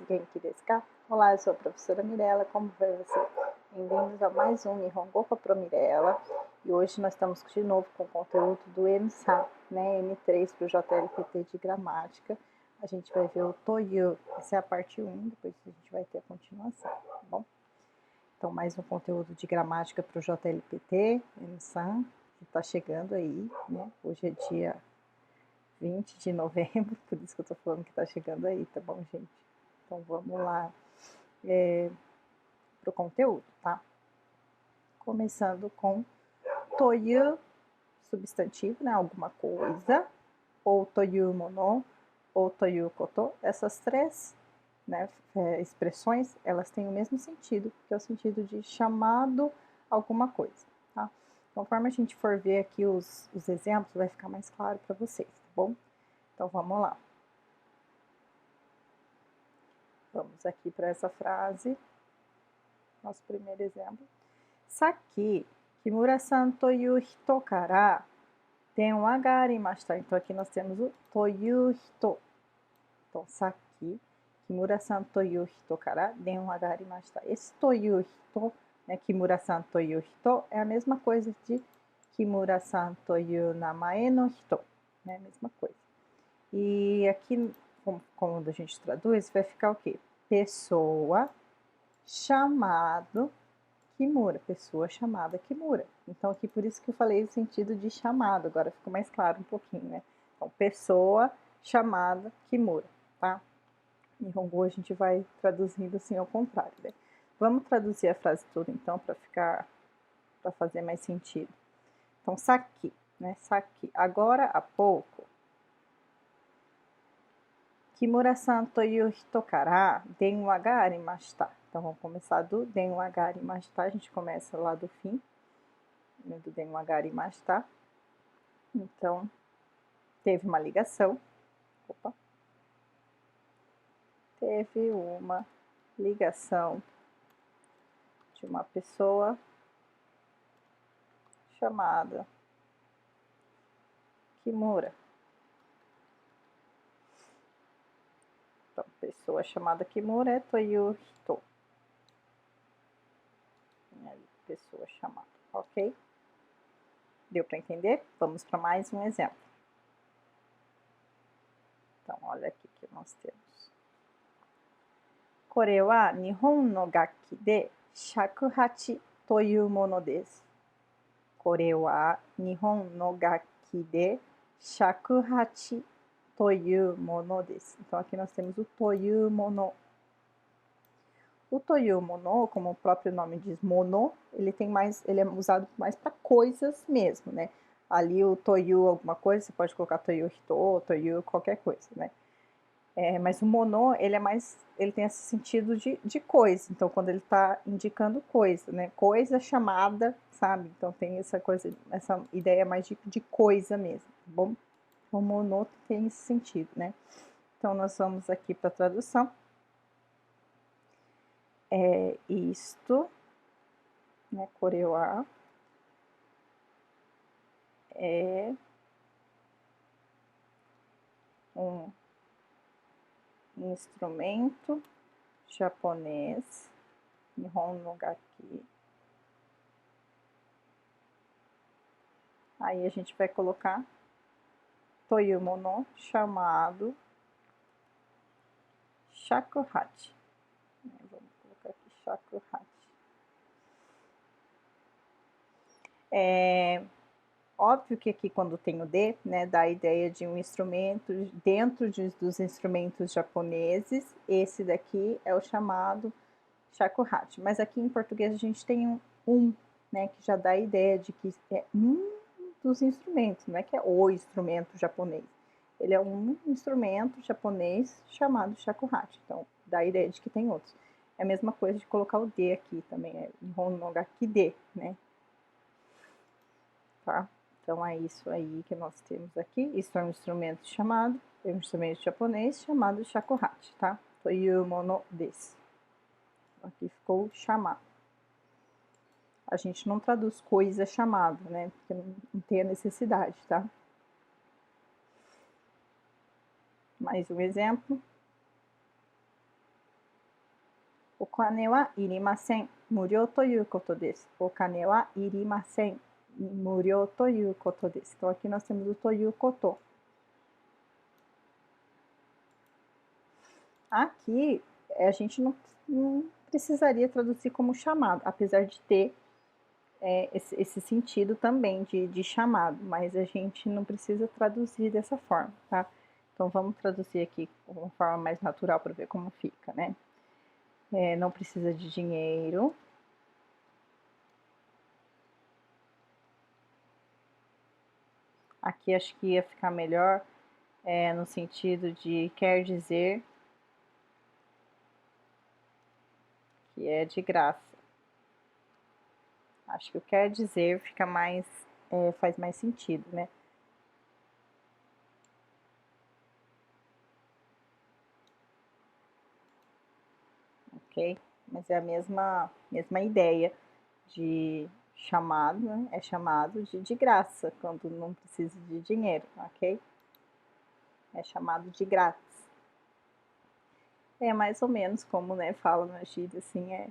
Genki desu ka? Olá, eu sou a professora Mirella, como vai você? Bem-vindos a mais um Nihongo com a Pro Mirella. E hoje nós estamos de novo com o conteúdo do M-SAN, né? M3 para o JLPT de gramática. A gente vai ver o Toyu, essa é a parte 1, depois a gente vai ter a continuação, tá bom? Então, mais um conteúdo de gramática para o JLPT, M-SAN, que está chegando aí, né? Hoje é dia 20 de novembro, por isso que eu tô falando que tá chegando aí, tá bom, gente? Então, vamos lá pro conteúdo, tá? Começando com toyu, substantivo, né? Alguma coisa, ou toyu mono, ou toyu koto. Essas três, né, expressões, elas têm o mesmo sentido, que é o sentido de chamado alguma coisa, tá? Conforme a gente for ver aqui os exemplos, vai ficar mais claro para vocês, tá bom? Então, vamos lá. Vamos aqui para essa frase. Nosso primeiro exemplo. Saki, Kimura-san toyu hito kara denwa ga arimashita. Então, aqui nós temos o toyu hito. Então, saki, Kimura-san toyu hito kara denwa ga arimashita. Esse toyu hito, né, Kimura-san toyu hito, é a mesma coisa de Kimura-san toyu namae no hito. Né, mesma coisa. E aqui, como a gente traduz, vai ficar o quê? Pessoa chamado Kimura. Pessoa chamada Kimura. Então, aqui por isso que eu falei o sentido de chamado. Agora ficou mais claro um pouquinho, né? Então, pessoa chamada Kimura, tá? Em Hongo a gente vai traduzindo assim ao contrário, né? Vamos traduzir a frase toda, então, para fazer mais sentido. Então, Saki, né? Saki. Agora, há pouco, Kimura-san toyu hito kara denwa ga arimashita. Então, vamos começar do denwa ga arimashita. A gente começa lá do fim, né, do denwa ga arimashita. Então, teve uma ligação. Opa. Teve uma ligação de uma pessoa chamada Kimura. Então, pessoa chamada Kimura é toyu hito. Pessoa chamada, ok? Deu para entender? Vamos para mais um exemplo. Então, olha aqui que nós temos. Kore wa Nihon no gakki de shakuhachi toyu mono desu. Kore wa Nihon no gakki de shakuhachi toyu mono desu. Então, aqui nós temos o toyu mono. O toyu mono, como o próprio nome diz, mono, ele é usado mais para coisas mesmo, né? Ali o toyu alguma coisa, você pode colocar toyu hito, toyu qualquer coisa, né? Mas o mono, ele tem esse sentido de coisa. Então, quando ele está indicando coisa, né? Coisa chamada, sabe? Então, tem essa coisa, essa ideia mais de coisa mesmo, tá bom? O mono tem esse sentido, né? Então, nós vamos aqui para a tradução. Isto, né? Kore wa é um instrumento japonês, Nihon no gakki. Aí a gente vai colocar toyu mono chamado shakuhachi. Vamos colocar aqui shakuhachi. Óbvio que aqui quando tem o de, né, dá a ideia de um instrumento dentro dos instrumentos japoneses. Esse daqui é o chamado shakuhachi. Mas aqui em português a gente tem né, que já dá a ideia de que é um dos instrumentos, não é que é o instrumento japonês. Ele é um instrumento japonês chamado shakuhachi. Então, dá a ideia de que tem outros. É a mesma coisa de colocar o de aqui também, é Nihon no gakki de, né? Tá? Então, é isso aí que nós temos aqui. Isso é um instrumento é um instrumento japonês chamado shakuhachi, tá? Toyu mono desu. Aqui ficou chamado. A gente não traduz coisa chamada, né? Porque não tem a necessidade, tá? Mais um exemplo. O kane wa irimasen, muryou to iu koto desu. O kane wa irimasen, muryou to iu koto desu. Então, aqui nós temos o to iu koto. Aqui, a gente não precisaria traduzir como chamado, apesar de ter esse sentido também de chamado, mas a gente não precisa traduzir dessa forma, tá? Então, vamos traduzir aqui de uma forma mais natural para ver como fica, né? Não precisa de dinheiro. Aqui acho que ia ficar melhor no sentido de quer dizer que é de graça. Acho que o quer dizer fica mais, faz mais sentido, né? Ok? Mas é a mesma ideia de chamado, né? É chamado de graça, quando não precisa de dinheiro, ok? É chamado de grátis. É mais ou menos como, né, fala na gíria, assim,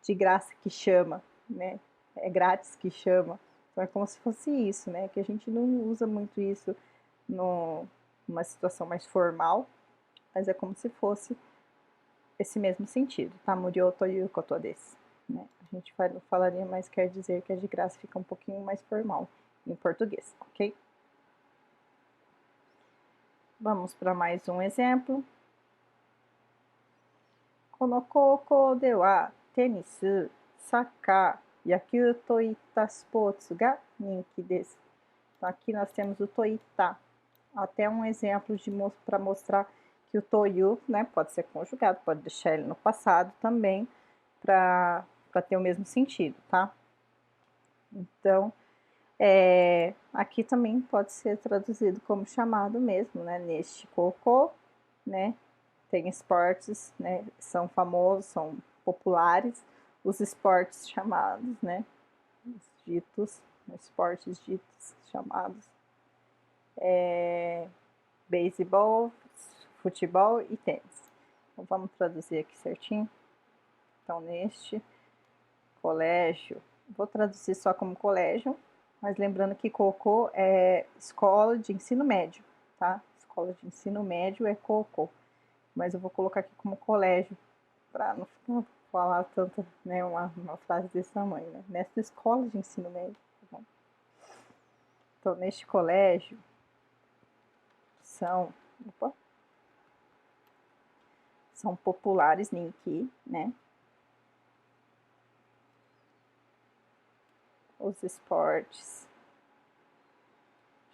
de graça que chama, né? É grátis que chama. Então é como se fosse isso, né? Que a gente não usa muito isso numa situação mais formal, mas é como se fosse esse mesmo sentido, tá? Muryou to iu koto desu, né? A gente falaria, mas quer dizer que é de graça, fica um pouquinho mais formal em português, ok? Vamos para mais um exemplo. Kono koukou de wa tenis, sakkar, yakyū to itta sports ga ninki desu. Então, aqui nós temos o toita. Até um exemplo para mostrar que o toyu, né, pode ser conjugado, pode deixar ele no passado também, para ter o mesmo sentido, tá? Então, aqui também pode ser traduzido como chamado mesmo, né? Neste koukou, né? Tem esportes, né? São famosos, são populares, os esportes chamados, né? Os ditos, esportes ditos chamados. Beisebol, futebol e tênis. Então, vamos traduzir aqui certinho. Então, neste colégio, vou traduzir só como colégio, mas lembrando que Koukou é escola de ensino médio, tá? Escola de ensino médio é Koukou, mas eu vou colocar aqui como colégio, para não falar tanto, né, uma frase desse tamanho, né? Nessa escola de ensino médio, tá bom? Então, neste colégio, são populares Ninki, né? Os esportes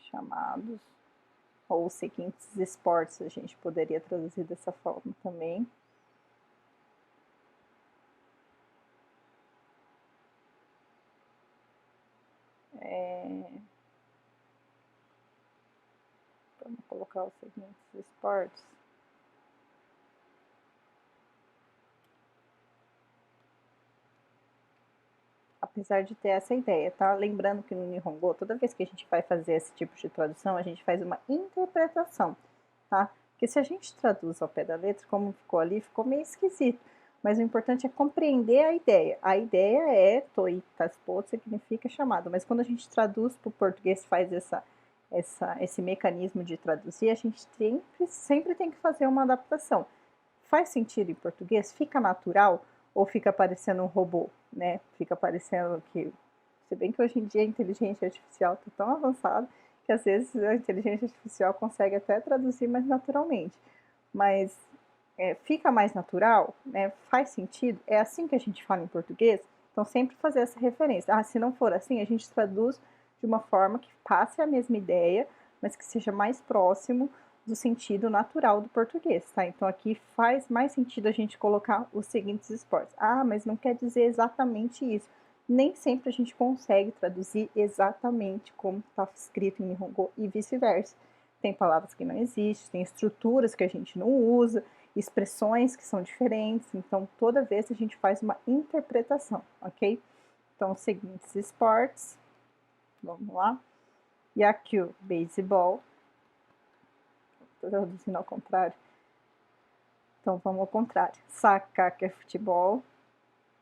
chamados, ou os seguintes esportes, a gente poderia traduzir dessa forma também. Vamos colocar os seguintes esportes. Apesar de ter essa ideia, tá? Lembrando que no Nihongo, toda vez que a gente vai fazer esse tipo de tradução, a gente faz uma interpretação, tá? Porque se a gente traduz ao pé da letra, como ficou ali, ficou meio esquisito. Mas o importante é compreender a ideia. A ideia é toitaspo, significa chamado. Mas quando a gente traduz para o português, faz esse mecanismo de traduzir, a gente sempre tem que fazer uma adaptação. Faz sentido em português? Fica natural? Ou fica parecendo um robô, né? Fica parecendo que... Se bem que hoje em dia a inteligência artificial está tão avançada que às vezes a inteligência artificial consegue até traduzir mais naturalmente. Mas fica mais natural, né? Faz sentido? É assim que a gente fala em português? Então sempre fazer essa referência. Se não for assim, a gente traduz de uma forma que passe a mesma ideia, mas que seja mais próximo do sentido natural do português, tá? Então aqui faz mais sentido a gente colocar os seguintes esportes. Mas não quer dizer exatamente isso. Nem sempre a gente consegue traduzir exatamente como está escrito em Nihongo e vice-versa. Tem palavras que não existem, tem estruturas que a gente não usa, expressões que são diferentes, então toda vez a gente faz uma interpretação, ok? Então, os seguintes esportes, vamos lá. Yakyū, beisebol, traduzindo ao contrário. Então, vamos ao contrário. Sacar, que é futebol,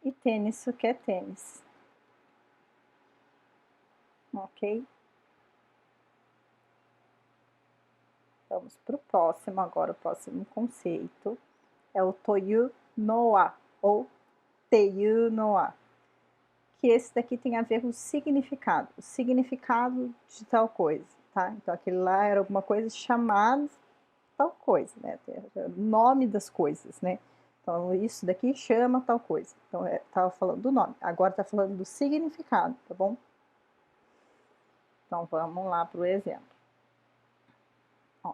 e tênis, que é tênis. Ok? Vamos para o próximo agora. O próximo conceito é o toyu no wa, ou teiyu no wa. Que esse daqui tem a ver com o significado de tal coisa, tá? Então, aquele lá era alguma coisa chamada tal coisa, né? O nome das coisas, né? Então, isso daqui chama tal coisa. Então, tava falando do nome. Agora tá falando do significado, tá bom? Então, vamos lá para o exemplo. Ó.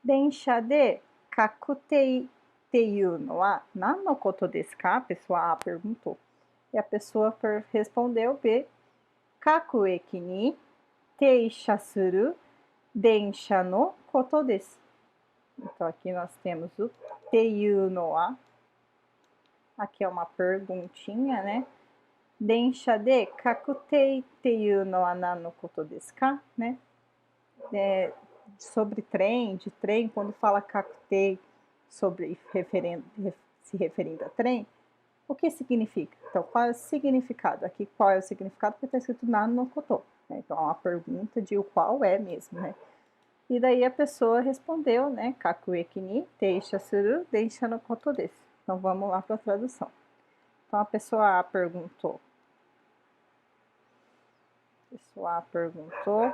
Densha de kakutei teiyu no wa nan no koto desu ka? A pessoa A perguntou. E a pessoa respondeu B. Kaku eki ni teisha suru densha no koto desu. Então, aqui nós temos o teiyu no wa. Aqui é uma perguntinha, né? Densha de kakutei teiyu no wa nan no koto desu ka? Né? Sobre trem, de trem, quando fala kakutei, se referindo a trem, o que significa? Então, qual é o significado? Aqui, qual é o significado? Porque está escrito nan no koto. Né? Então, é uma pergunta de o qual é mesmo, né? E daí a pessoa respondeu, né? Kaku eki ni teisha suru densha no koto desu. Então, vamos lá para a tradução. Então, a pessoa A perguntou. A pessoa A perguntou,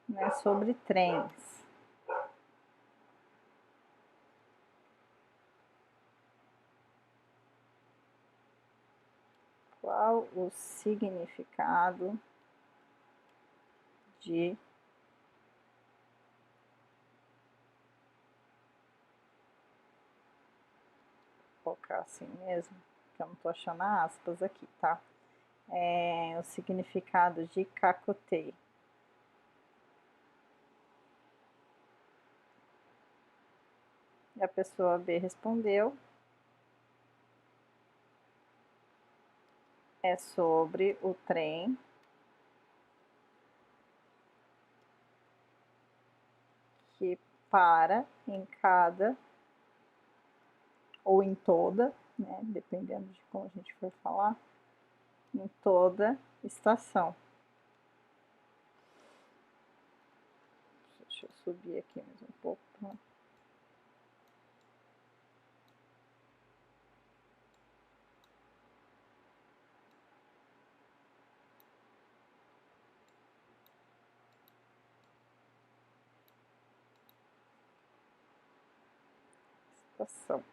né, sobre trens. Qual o significado de colocar assim mesmo, que eu não tô achando aspas aqui, tá? O significado de kakutei. E a pessoa B respondeu. É sobre o trem que para em cada ou em toda, né, dependendo de como a gente for falar, em toda estação. Deixa eu subir aqui mais um pouco. Estação.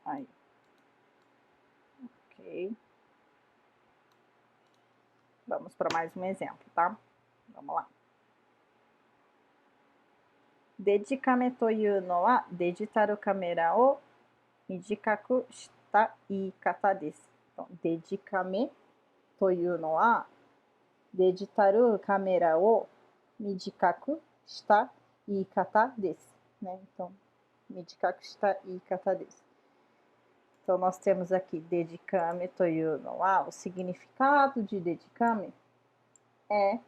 Aí. Ok. Vamos para mais um exemplo, tá? Vamos lá. Dedikame toいうのはデジタルカメラを短くした言い方です。dedicame というのはデジタルカメラを短くした言い方です。Né? Então, 短くした言い方です。Então, nós temos aqui dedicame というのは、o significado de dedicame é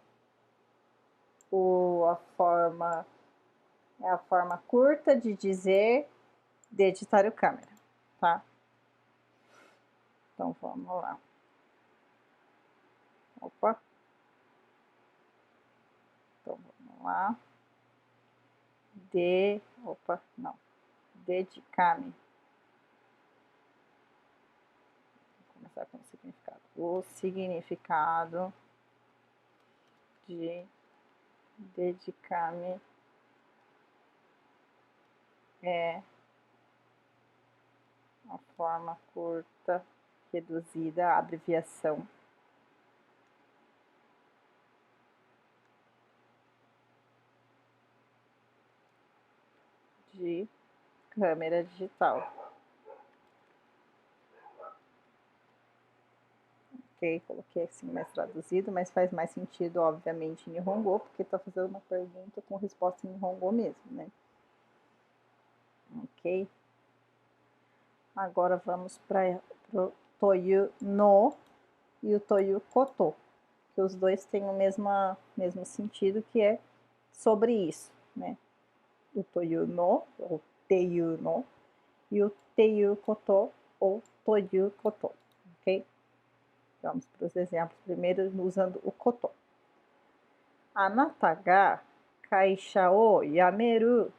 a forma curta de dizer deditar o câmera, tá? Então, vamos lá. Opa. Então, vamos lá. Opa, não. Dedicame. Vou começar com o significado. O significado de dedicar-me é a forma curta, reduzida, a abreviação de câmera digital. Ok, coloquei assim mais traduzido, mas faz mais sentido, obviamente, em Nihongo, porque está fazendo uma pergunta com resposta em Nihongo mesmo, né? Ok? Agora vamos para o Toyu no e o Toyu koto. porque os dois têm o mesmo sentido, que é sobre isso, né? O toyu no, ou teiyu no, e o teiyu koto, ou toyu koto, ok? Vamos para os exemplos primeiro usando o koto. Anata ga kaisha o yameru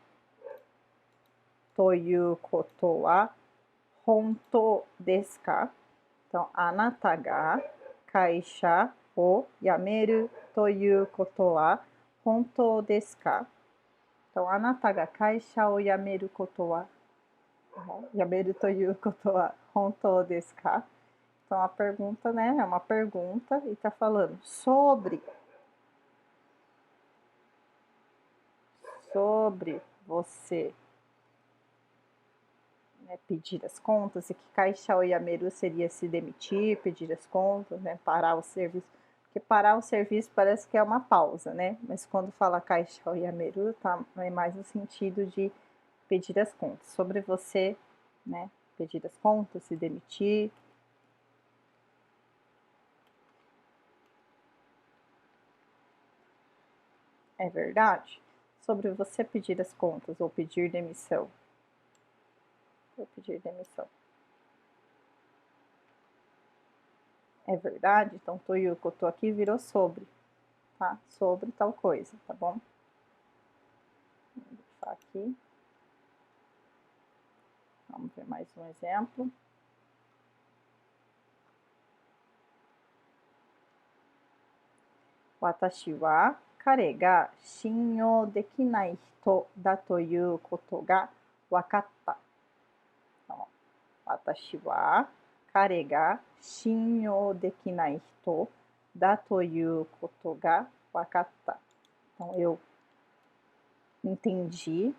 toyu koto wa hontou desu ka? Então, anata ga kaisha o yameru toyu koto wa hontou desu ka? Então, anata ga kaisha o yameru koto wa yameru toyu koto wa hontou desu ka? Então, a pergunta, né, é uma pergunta e tá falando sobre você, né, pedir as contas, e que kaisha o yameru seria se demitir, pedir as contas, né, parar o serviço. Porque parar o serviço parece que é uma pausa, né? Mas quando fala kaisha o yameru, tá é mais no sentido de pedir as contas. Sobre você, né, pedir as contas, se demitir. É verdade? Sobre você pedir as contas ou pedir demissão. Ou pedir demissão. É verdade? Então, toyu koto aqui virou sobre, tá? Sobre tal coisa, tá bom? Vou deixar aqui. Vamos ver mais um exemplo. Watashi wa kare ga shinyou dekinai hito da toyu koto ga wakatta. Então, watashi wa kare ga shinyou dekinai hito da toyu koto ga wakatta. Então, eu entendi,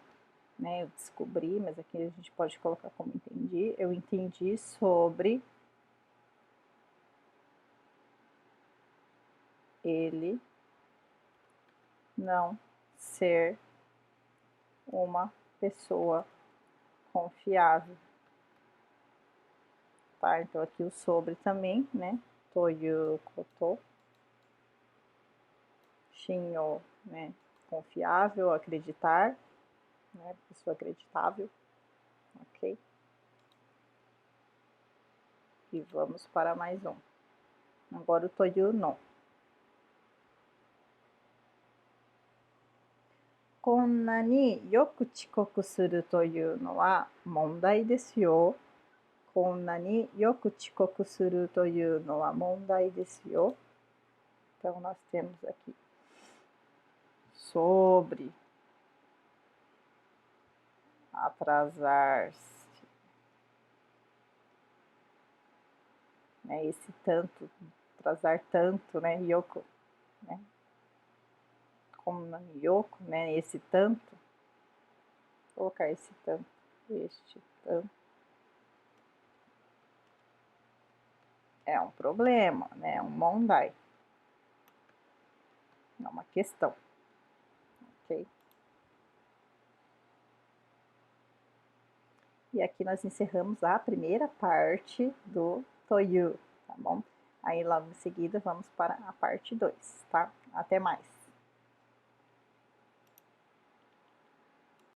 né? Eu descobri, mas aqui a gente pode colocar como entendi. Eu entendi sobre ele não ser uma pessoa confiável. Tá? Então aqui o sobre também, né? Toyu koto. Shinyo, né? Confiável, acreditar, né? Pessoa acreditável, ok? E vamos para mais um. Agora o toyu no. Konna ni yoku chikoku suru toyu no wa mondai desu yo. Konna ni yoku chikoku suru toyu no wa mondai desu yo. Então, nós temos aqui sobre atrasar-se, né? Esse tanto, atrasar tanto, né? Yoku, né? Konna ni yoku, né? Esse tanto. Vou colocar esse tanto, este tanto. É um problema, né? É um mondai. É uma questão, ok? E aqui nós encerramos a primeira parte do toyu, tá bom? Aí logo em seguida vamos para a parte 2, tá? Até mais!